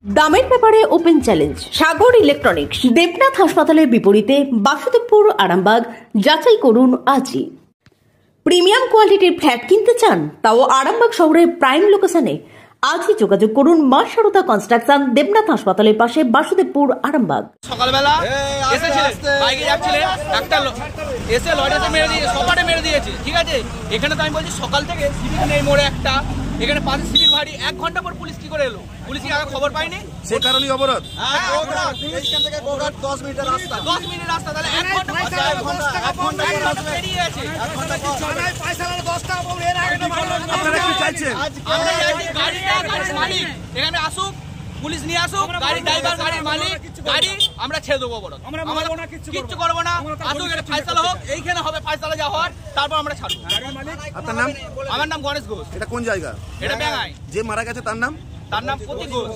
দামের ব্যাপারে open challenge সাগর electronics. Debnath হাসপাতালের বিপরীতে বাসুদেবপুর, আরামবাগ। যাচাই করুন আজই। প্রিমিয়াম কোয়ালিটির ফ্ল্যাট কিনতে চান, তাও আরামবাগ শহরের প্রাইম লোকেশনে? আজই যোগাযোগ করুন মা সারদা কনস্ট্রাকশন, দেবনাথ হাসপাতালের পাশে, বাসুদেবপুর, আরামবাগ। সকালবেলা এসেছিলেন, বাইকে যাচ্ছিলেন, একটা এসে লরিতে মেরে দিয়ে সপাটে মেরে দিয়েছে। ঠিক আছে, এখানে তো আমি বলছি সকাল থেকে সিভিক নেই মোড়ে একটা, এখানে পাশে সিভিক ভারী। 1 ঘন্টা পর পুলিশ কি করে এলো? পুলিশ কি আগে খবর পায়নি? সে কারণেই অবরোধ। এখান থেকে গোঘাট 10 মিনিটের রাস্তা, 10 মিনিট রাস্তা, তাহলে 1 ঘন্টা বেরিয়ে আছে। 1 ঘন্টা আপনারা কি চাইছেন? আমরা চাইছি গাড়িটা মালিক এখানে আসুক, পুলিশ নিয়ে আসুক, গাড়ি ড্রাইভার, গাড়ির মালিক, গাড়ি আমরা ছেড়ে দেবো। বড় আমরা কিচ্ছু করবো না, আসুক, এটা ফাইসালা হোক, এইখানে হবে ফাইসালা যা হওয়ার, তারপর আমরা ছাড়বো। আপনার নাম? আমার নাম গণেশ ঘোষ। এটা কোন জায়গা? এটা ব্যাঙাই। যে মারা গেছে তার নাম? তার নাম প্রতীক ঘোষ।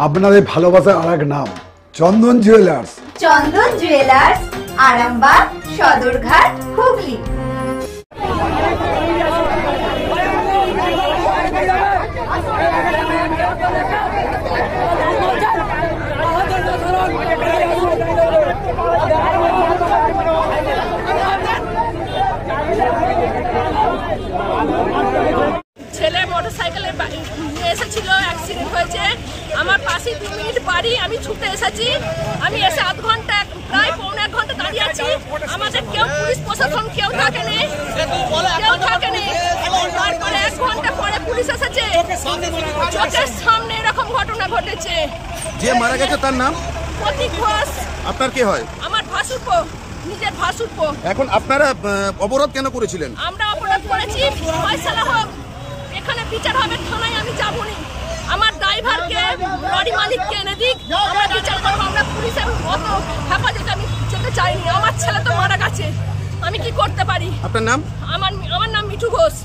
আপনাদের ভালোবাসার আরেক নাম চন্দন জুয়েলার্স। চন্দন জুয়েলার্স, আরামবাগ, সদরঘাট, হুগলি। ছেলে মোটরসাইকেলে এসেছিল, অ্যাক্সিডেন্ট হয়েছে। আমার পাশে 2 মিনিট বাড়ি, আমি ছুটে এসেছি। আমি এসে আধ ঘন্টা, প্রায় পৌনে 1 ঘন্টা দাঁড়িয়ে আছি। আমাদের কেউ পুলিশ প্রশাসন কেউ থাকেনি, তারপরে 1 ঘন্টা পরে পুলিশ এসেছে। চোখের সামনে এরকম ঘটনা ঘটেছে। যে মারা গেছে তার নাম? প্রতীক ঘোষ। আপনার কে হয়? আমার ভাসুরপো, নিজের ভাসুরপো। এখন আপনারা অবরোধ কেন করেছিলেন? আমরা অপরাধ করেছি, ফয়সালা হোক, এখানে বিচার হবে, থানায় আমি যাবনি। আমার ড্রাইভারকে, লরি মালিককে এনে দিক, আমরা বিচার করবো। আমরা পুলিশের অত হেফাজতে আমি যেতে চাইনি। আমার ছেলে তো মারা গেছে, আমি কি করতে পারি? আপনার নাম? আমার নাম মিঠু ঘোষ।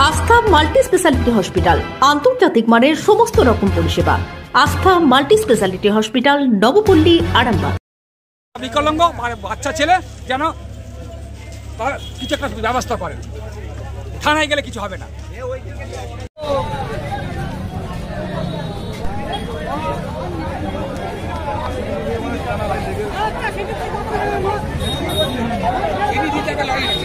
আস্থা মাল্টি স্পেশালিটি হসপিটাল, আন্তর্জাতিক মানের সমস্ত রকম পরিষেবা। আস্থা multi speciality hospital, Nabapalli, Arambagh. বিকলাঙ্গ বাচ্চা ছেলে যেন কিছু একটা ব্যবস্থা করেন, থানায় গেলে কিছু হবে না। এখন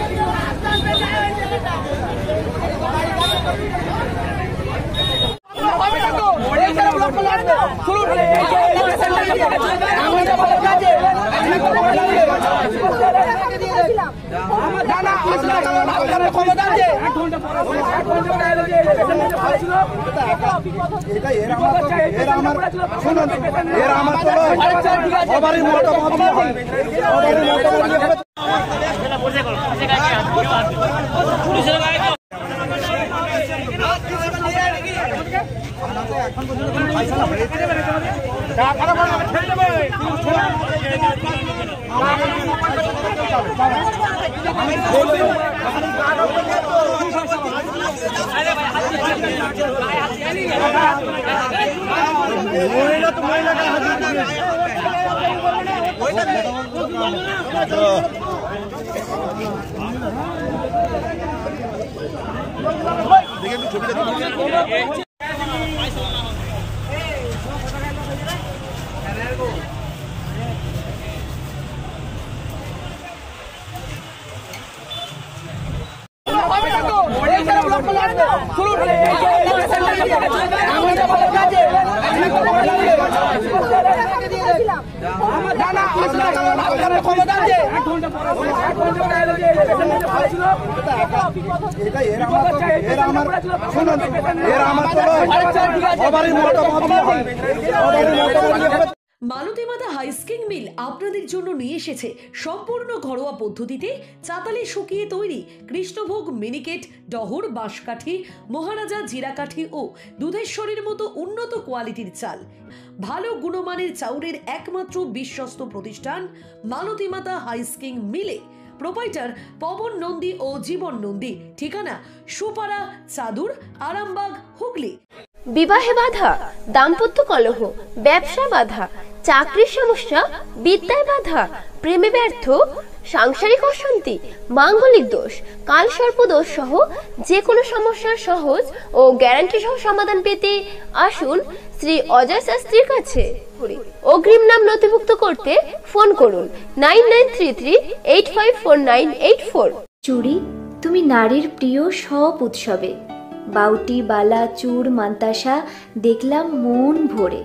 মালতী মাতা হাইস্কিং মিল আপনাদের জন্য নিয়ে এসেছে সম্পূর্ণ ঘরোয়া পদ্ধতিতে চাতালে শুকিয়ে তৈরি কৃষ্ণভোগ মিনিকেট, ডহর, বাঁশকাঠি, মহারাজা জিরাকাঠি ও দুধেশ্বরীর মতো উন্নত কোয়ালিটির চাল। ভালো গুণমানের চাউলের একমাত্র বিশ্বস্ত প্রতিষ্ঠান মালতী মাতা হাইস্কিং মিলে। প্রোপাইটার পবন নন্দী ও জীবন নন্দী। ঠিকানা সুপারা, চাদুর, আরামবাগ, হুগলি। বিবাহে বাধা, দাম্পত্য কলহ, ব্যবসা বাধা, চাকরির সমস্যা, বিদ্যায় বাধা, প্রেমে ব্যর্থ, সাংসারিক অশান্তি, মাঙ্গলিক দোষ, কালসর্প দোষ সহ যে কোনো সমস্যার সহজ ও গ্যারান্টি সহ সমাধান পেতে আসুন শ্রী অজয় শাস্ত্রীর কাছে। অগ্রিম নাম নথিভুক্ত করতে ফোন করুন 9933854984। চুড়ি তুমি নারীর প্রিয় সব উৎসবে, বাউটি, বালা, চূড়, মান্তাসা দেখলাম মন ভরে।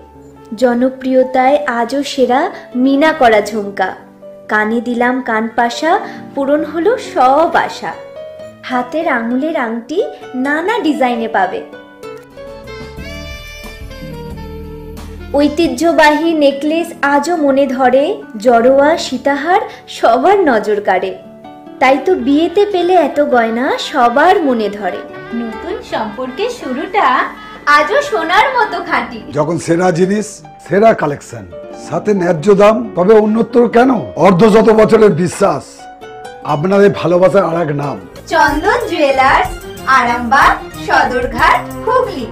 জনপ্রিয়তায় আজও সেরা মিনা করা ঝুমকা, কানে দিলাম কানপাশা, পূরণ হলো সব আশা। হাতের আঙুলের আংটি নানা ডিজাইনে পাবে, ঐতিহ্যবাহী নেকলেস আজও মনে ধরে, জড়োয়া, সীতাহার সবার নজর কাড়ে। তাই তো বিয়েতে পেলে এত গয়না সবার মনে ধরে। নতুন সম্পর্কের শুরুটা আজও সোনার মতো খাঁটি। যখন সেরা জিনিস, সেরা কালেকশন, সাথে ন্যায্য দাম, তবে উন্নতর কেন? অর্ধশত বছরের বিশ্বাস, আপনাদের ভালোবাসার আর এক নাম চন্দন জুয়েলার্স, আরামবাগ, সদরঘাট, হুগলি।